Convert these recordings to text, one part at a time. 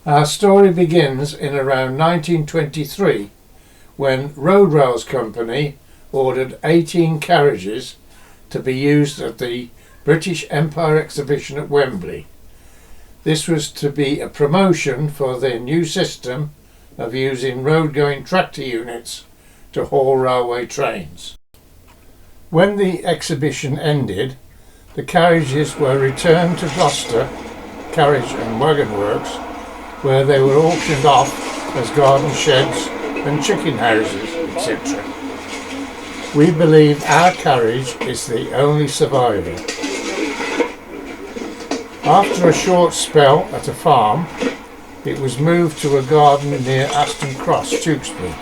Our story begins in around 1923 when Roadrails Company ordered 18 carriages to be used at the British Empire exhibition at Wembley. This was to be a promotion for their new system of using road-going tractor units to haul railway trains. When the exhibition ended, the carriages were returned to Gloucester Carriage and Wagon Works, where they were auctioned off as garden sheds and chicken houses, etc. We believe our carriage is the only survivor. After a short spell at a farm, it was moved to a garden near Aston Cross, Tewkesbury,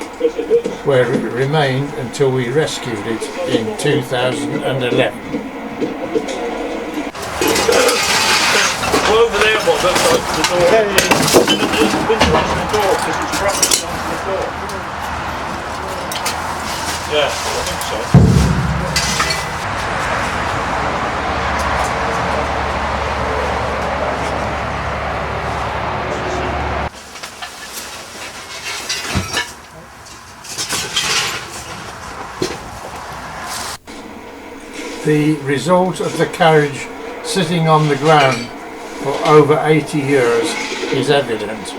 where it remained until we rescued it in 2011. Over there, what looks like the door. There's a window on the door because it's brushed onto the door. Yeah, I think so. The result of the carriage sitting on the ground for over 80 years is evident.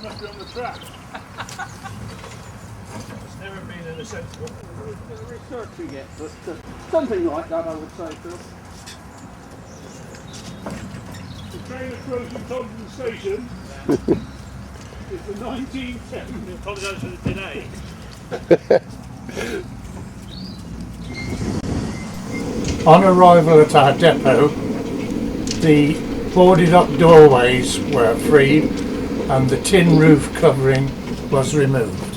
Must be on the track. It's never been in a sensible. Researching it, but something like that, I would say, Phil. The train approaching Thompson Station is the 1910. Apologise for the delay. On arrival at our depot, the boarded up doorways were freed and the tin roof covering was removed.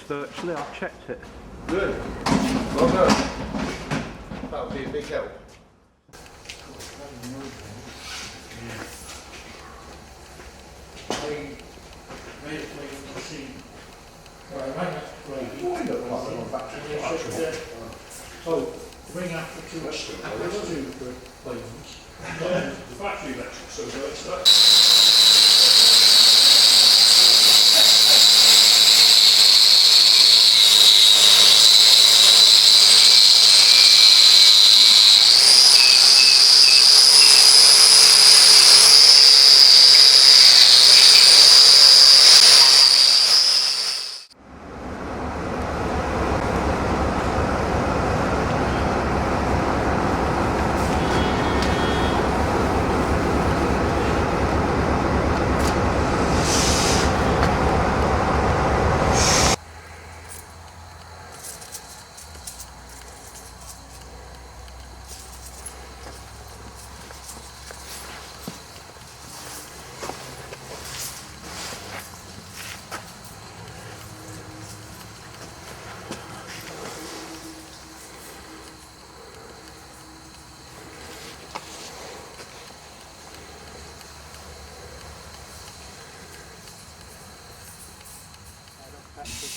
virtually. I've checked it. Good. Well done. That'll be a big help. So, bring up the two planes. The battery electric, so that's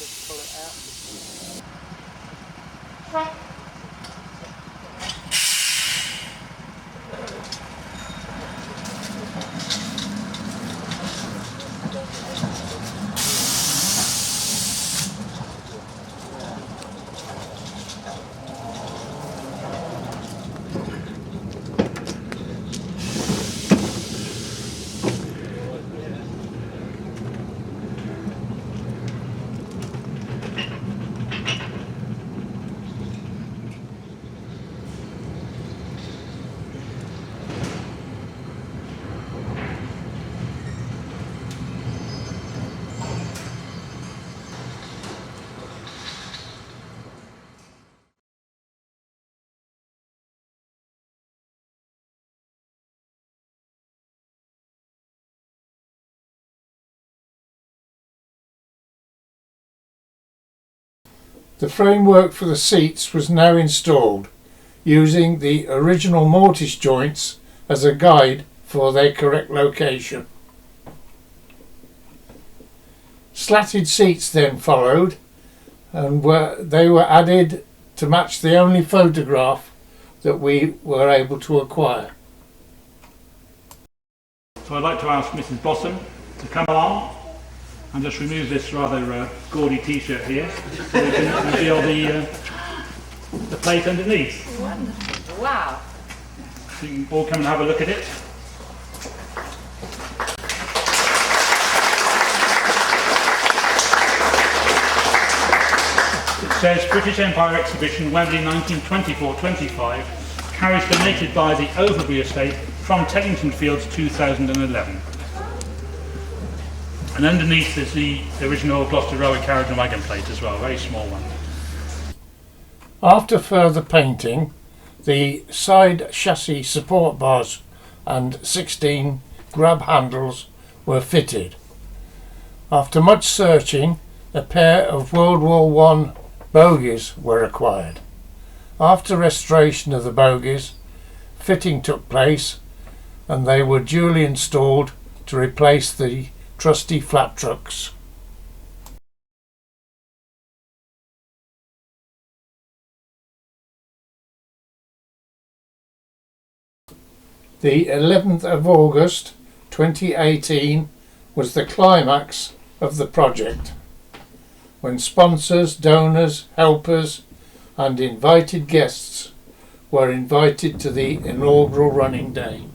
Just pull it out. The framework for the seats was now installed, using the original mortise joints as a guide for their correct location. Slatted seats then followed, and they were added to match the only photograph that we were able to acquire. So I'd like to ask Mrs. Blossom to come along and just remove this rather gaudy t-shirt here so we can reveal the plate underneath. Wonderful. Wow. So you can all come and have a look at it. It says British Empire Exhibition, Wembley 1924-25, carriage donated by the Overbury Estate from Teddington Fields 2011. And underneath is the original Gloucester Railway carriage and wagon plate as well, a very small one. After further painting, the side chassis support bars and 16 grab handles were fitted. After much searching, a pair of World War I bogies were acquired. After restoration of the bogies, fitting took place and they were duly installed to replace the trusty flat trucks. The 11th of August 2018 was the climax of the project, when sponsors, donors, helpers and invited guests were invited to the inaugural running day.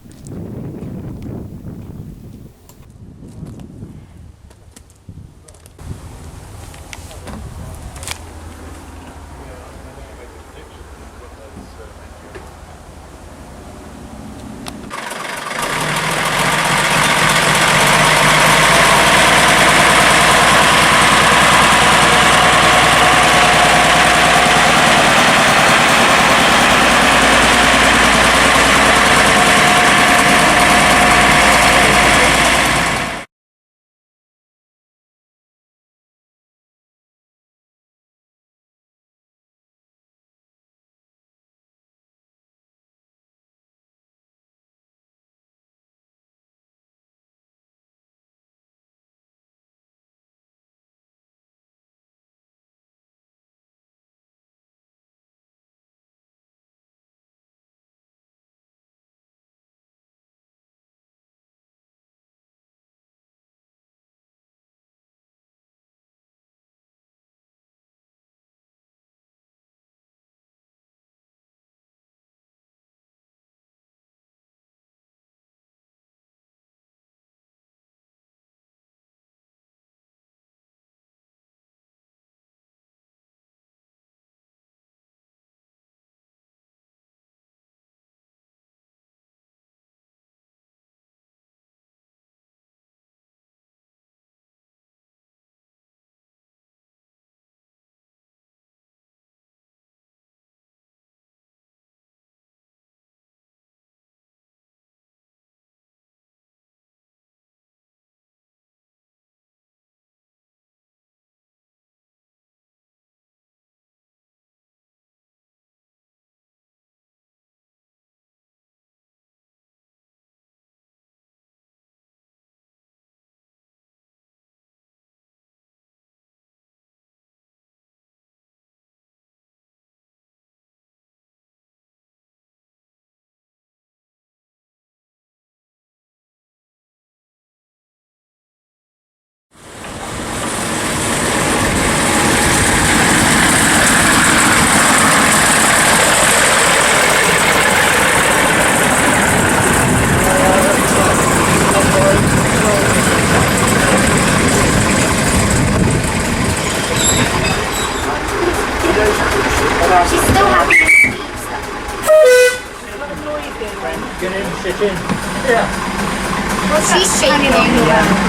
sit in. What's she shaking on the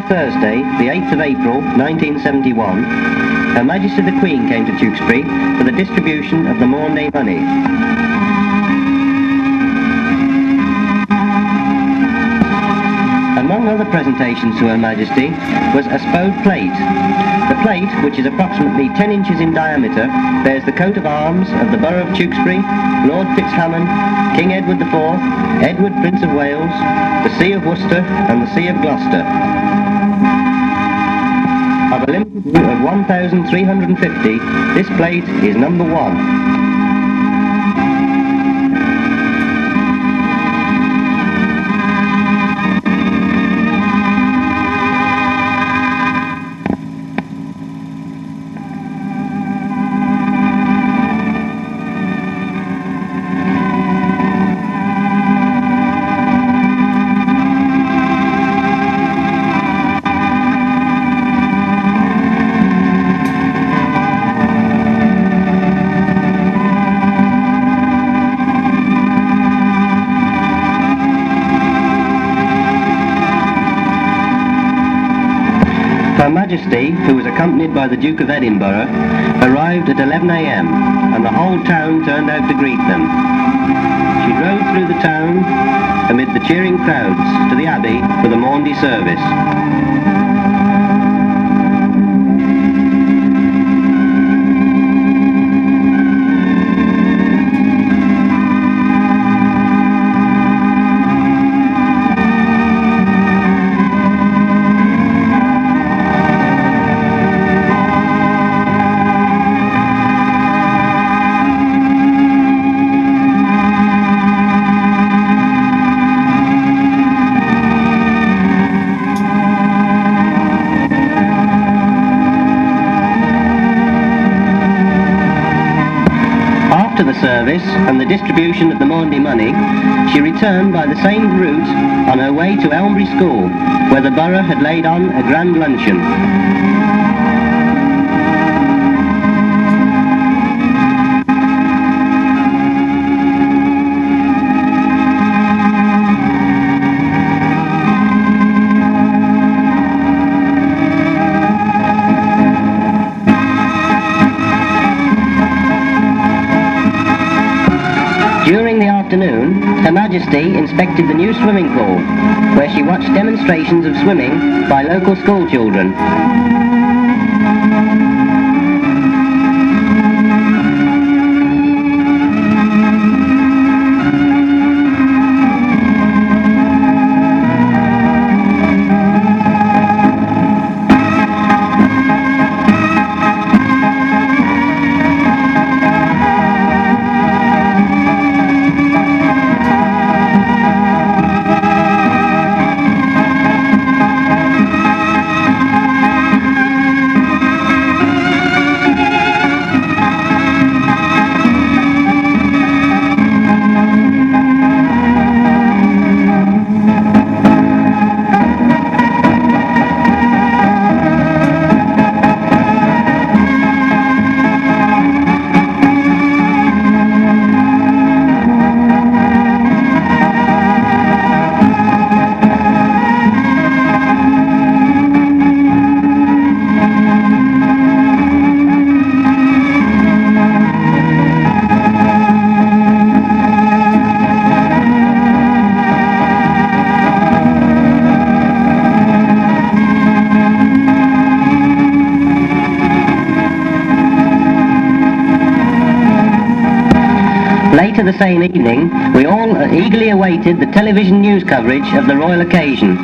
Thursday, the 8th of April, 1971, Her Majesty the Queen came to Tewkesbury for the distribution of the Maundy money. Among other presentations to Her Majesty was a Spode plate. The plate, which is approximately 10 inches in diameter, bears the coat of arms of the Borough of Tewkesbury, Lord Fitzhamon, King Edward IV, Edward Prince of Wales, the See of Worcester and the See of Gloucester. Of a limited route of 1,350, this plate is number 1. Majesty, who was accompanied by the Duke of Edinburgh, arrived at 11 a.m. and the whole town turned out to greet them. She drove through the town amid the cheering crowds to the Abbey for the Maundy service. After the service and the distribution of the Maundy money, she returned by the same route on her way to Elmbury School, where the borough had laid on a grand luncheon. During the afternoon, Her Majesty inspected the new swimming pool, where she watched demonstrations of swimming by local school children. Later the same evening, we all eagerly awaited the television news coverage of the royal occasion.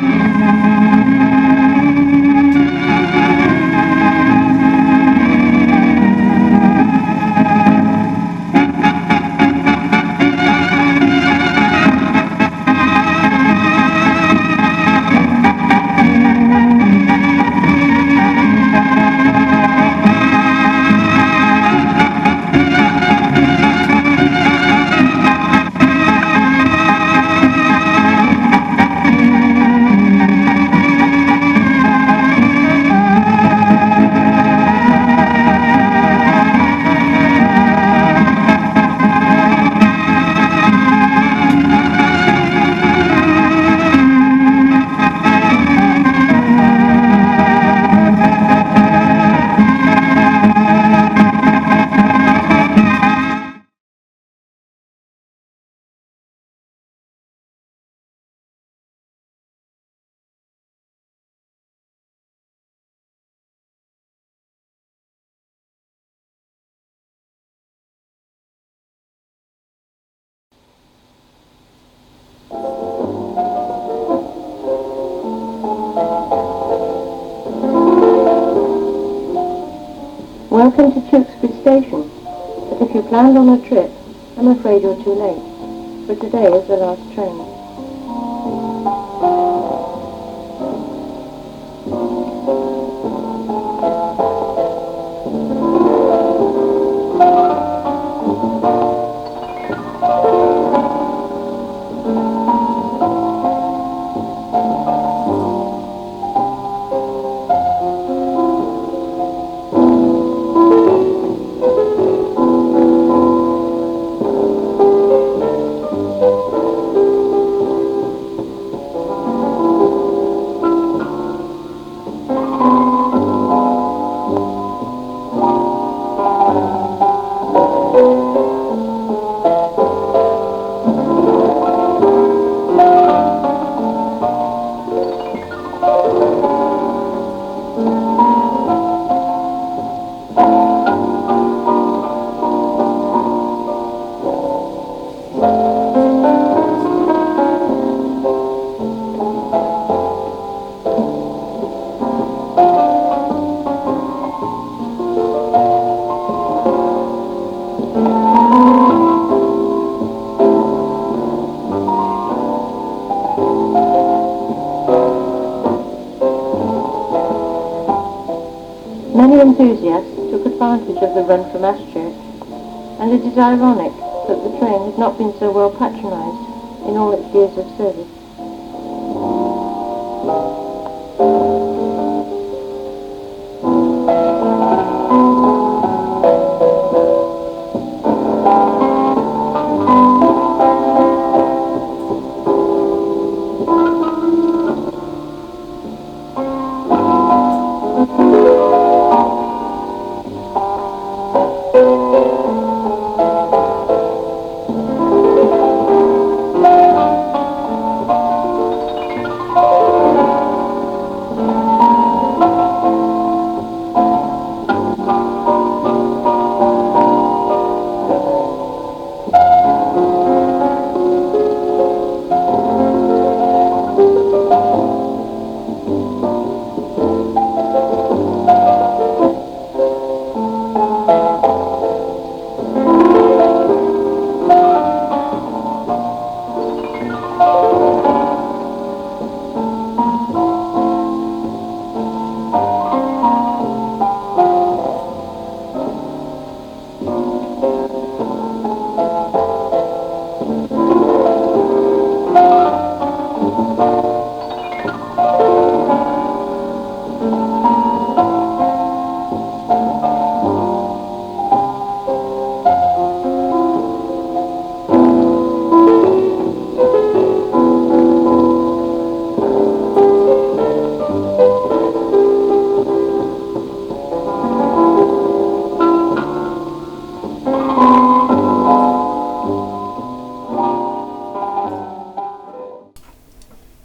Welcome to Tewkesbury Station, but if you planned on a trip, I'm afraid you're too late, for today is the last train. enthusiasts took advantage of the run from Ashchurch, and it is ironic that the train has not been so well patronised in all its years of service.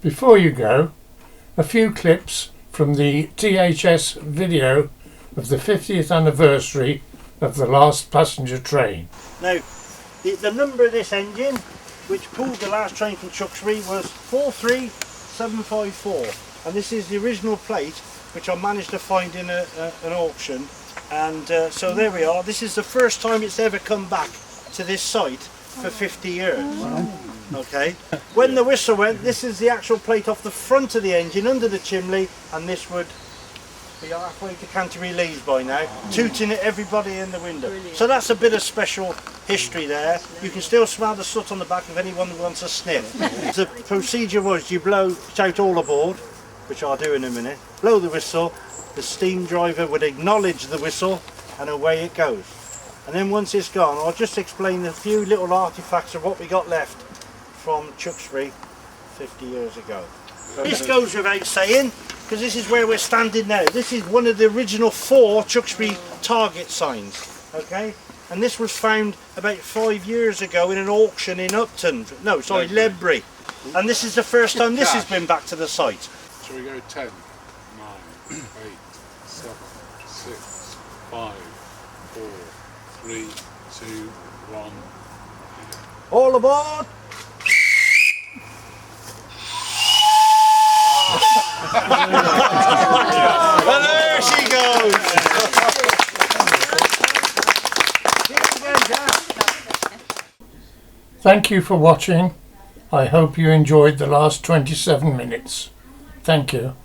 Before you go, a few clips from the THS video of the 50th anniversary of the last passenger train. Now, the number of this engine, which pulled the last train from Tewkesbury, was 43754, and this is the original plate which I managed to find in an auction, and so there we are. This is the first time it's ever come back to this site for 50 years. Okay, when the whistle went, this is the actual plate off the front of the engine under the chimney, and this would be halfway to Canterbury Leeds by now, tooting at everybody in the window. So that's a bit of special history there. You can still smell the soot on the back if anyone wants a sniff. The procedure was you shout all aboard, which I'll do in a minute, blow the whistle, the steam driver would acknowledge the whistle, and away it goes. And then once it's gone, I'll just explain a few little artefacts of what we got left from Tewkesbury 50 years ago. This goes without saying, because this is where we're standing now. This is one of the original 4 Tewkesbury target signs, okay? And this was found about 5 years ago in an auction in Upton, no, sorry, Ledbury. And this is the first time this has been back to the site. Shall we go 10, 9, 8, 7, 6, 5, 4, 3, 2, 1. All aboard! And there she goes! Thank you for watching. I hope you enjoyed the last 27 minutes. Thank you.